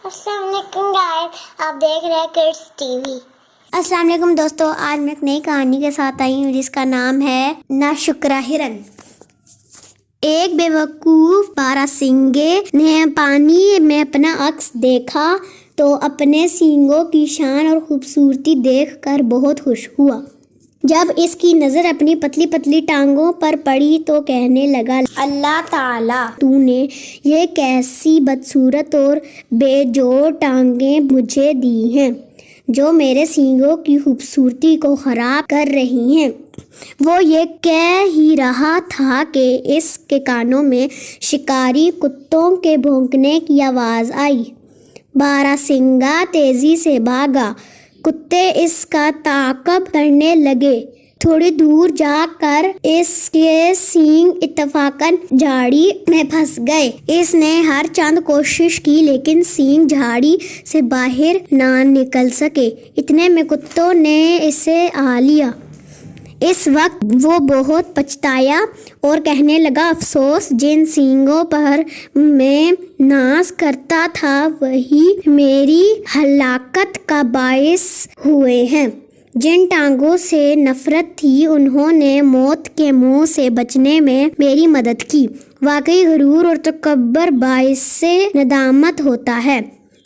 السلام علیکم گائز، آپ دیکھ رہے ہیں کڈس ٹی وی۔ السلام علیکم دوستو، آج میں ایک نئی کہانی کے ساتھ آئی ہوں جس کا نام ہے ناشکرا ہرن۔ ایک بے وقوف باراسنگے نے پانی میں اپنا عکس دیکھا تو اپنے سینگوں کی شان اور خوبصورتی دیکھ کر بہت خوش ہوا۔ جب اس کی نظر اپنی پتلی پتلی ٹانگوں پر پڑی تو کہنے لگا، اللہ تعالیٰ، تو نے یہ کیسی بدصورت اور بے جوڑ ٹانگیں مجھے دی ہیں جو میرے سینگوں کی خوبصورتی کو خراب کر رہی ہیں۔ وہ یہ کہہ ہی رہا تھا کہ اس کے کانوں میں شکاری کتوں کے بھونکنے کی آواز آئی۔ باراسنگا تیزی سے بھاگا۔ کتے اس کا تعاقب کرنے لگے۔ تھوڑی دور جا کر اس کے سینگ اتفاقاً جھاڑی میں پھنس گئے۔ اس نے ہر چند کوشش کی لیکن سینگ جھاڑی سے باہر نہ نکل سکے۔ اتنے میں کتوں نے اسے آ لیا۔ اس وقت وہ بہت پچھتایا اور کہنے لگا، افسوس، جن سینگوں پر میں ناز کرتا تھا وہی میری ہلاکت کا باعث ہوئے ہیں۔ جن ٹانگوں سے نفرت تھی انہوں نے موت کے منہ سے بچنے میں میری مدد کی۔ واقعی غرور اور تکبر باعث ندامت ہوتا ہے۔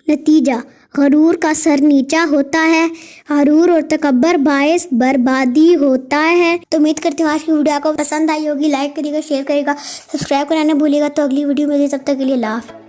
نتیجہ، غرور کا سر نیچا ہوتا ہے، غرور اور تکبر باعث بربادی ہوتا ہے۔ تو امید کرتی ہوں آج کی ویڈیو آپ کو پسند آئی ہوگی۔ لائک کریے گا، شیئر کریے گا، سبسکرائب کرنا نہ بھولیے گا۔ تو اگلی ویڈیو میں تب تک کے لیے اللہ حافظ۔